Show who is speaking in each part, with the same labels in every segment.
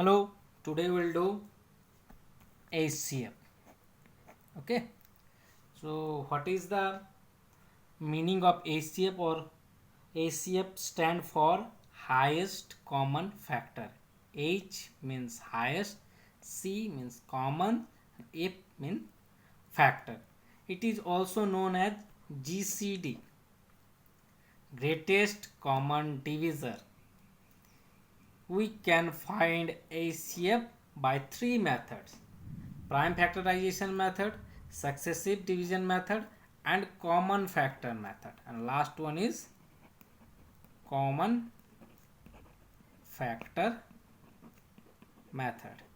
Speaker 1: Hello, today we'll do HCF. Okay, so what is the meaning of HCF? Or HCF stand for highest common factor. H means highest, C means common, and F means factor. It is also known as GCD, greatest common divisor. We can find HCF by three methods: prime factorization method, successive division method, and common factor method. And last one is common factor method.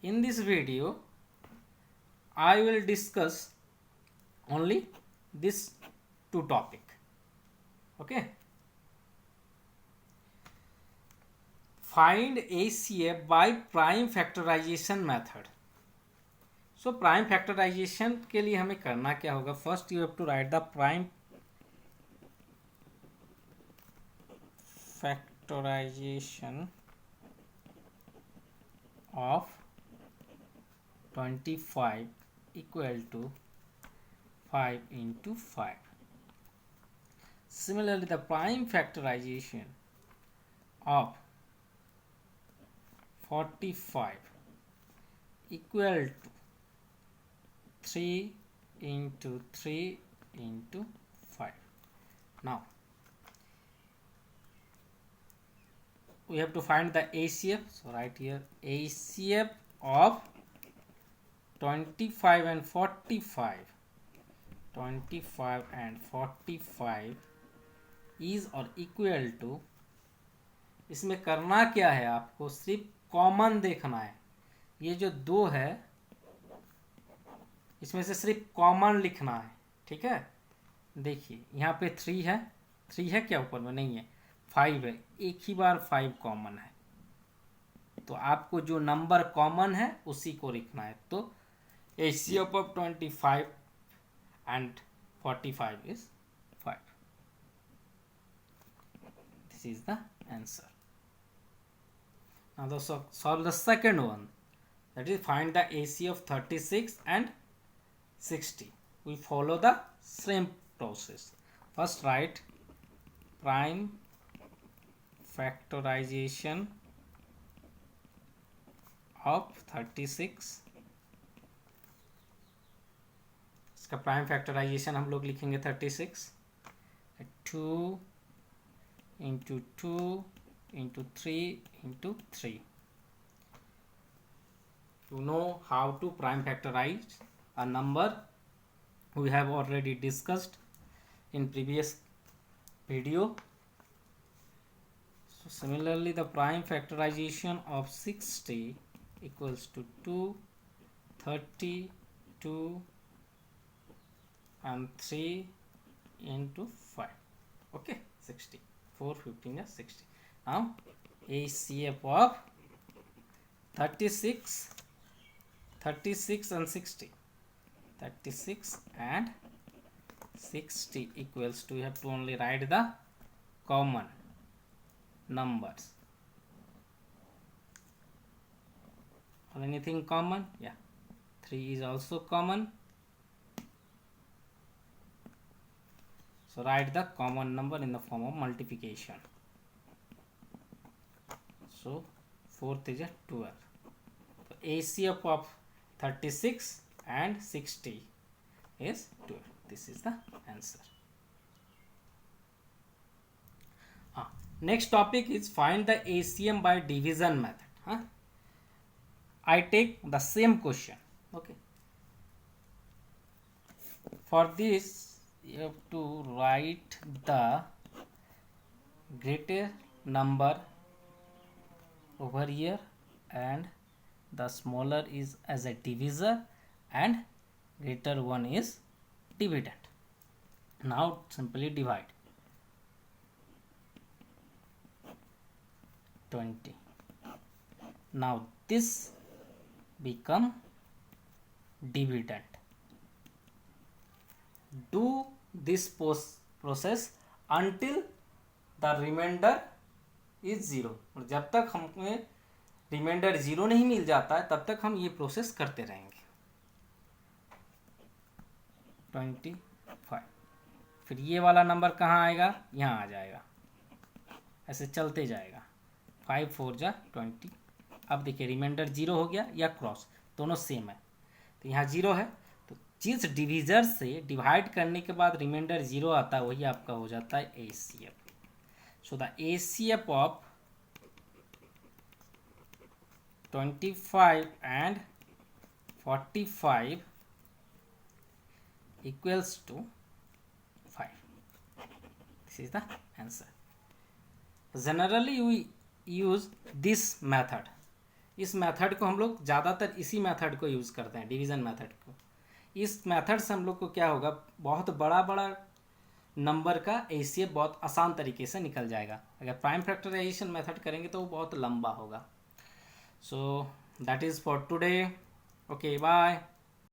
Speaker 1: In this video, I will discuss only this two topic. Okay. Find HCF by prime factorization method. So prime factorization के लिए हमें करना क्या होगा? First you have to write the prime factorization of 25 equal to 5 into 5. Similarly, the prime factorization of 45 equal to 3 into 3 into 5. Now we have to find the HCF. So write here HCF of 25 and 45. 25 and 45 is or equal to, इसमें करना क्या है? आपको सिर्फ common देखना है. ये जो दो है इसमें से सिर्फ कॉमन लिखना है. ठीक है, देखिए यहाँ पे 3 है. 3 है क्या? ऊपर में नहीं है. 5 है. एक ही बार 5 कॉमन है, तो आपको जो नंबर कॉमन है उसी को लिखना है. तो HCF of 25 and 45 is 5. This is the answer. Now solve the second one, that is find the HCF of 36 and 60. We follow the same process. First write prime factorization of 36. इसका prime factorisation हम लोग लिखेंगे 36. 2 into 2 into 3 into 3. You know how to prime factorize a number. We have already discussed in previous video. So similarly, the prime factorization of 60 equals to 2, 30, 2 and 3 into 5. Okay, 60. 4, 15 is 60. Now HCF of 36 and 60. 36 and 60 equals to, you have to only write the common numbers. Or anything common? Yeah, 3 is also common. So write the common number in the form of multiplication. So 4th is a 12. So HCF of 36 and 60 is 12. This is the answer. Next topic is find the HCM by division method. I take the same question. Okay. For this, you have to write the greater number over here and the smaller is as a divisor and greater one is dividend. Now simply divide 20. Now this become dividend. Do this process until the remainder is zero, और जब तक हमें reminder zero नहीं मिल जाता है तब तक हम ये प्रोसेस करते रहेंगे। 25, फिर ये वाला नंबर कहाँ आएगा, यहाँ आ जाएगा, ऐसे चलते जाएगा। 5 4 जा 20। अब देखिए रिमाइंडर ज़ीरो हो गया या क्रॉस, दोनों सेम है, तो यहाँ ज़ीरो है, तो जिस डिविजर से डिवाइड करने के बाद रिमाइंडर ज़ीरो आता है वही आपका हो जाता है ACF। So the ACF of 25 and 45 equals to 5. This is the answer. Generally we use this method. इस मेथड को हम लोग ज़्यादातर इसी मेथड को यूज़ करते हैं, डिवीज़न मेथड को। इस मेथड से हम लोग को क्या होगा, बहुत बड़ा बड़ा नंबर का ACF बहुत आसान तरीके से निकल जाएगा। अगर प्राइम फैक्टराइजेशन मेथड करेंगे तो वो बहुत लंबा होगा। So that is for today. Okay, bye.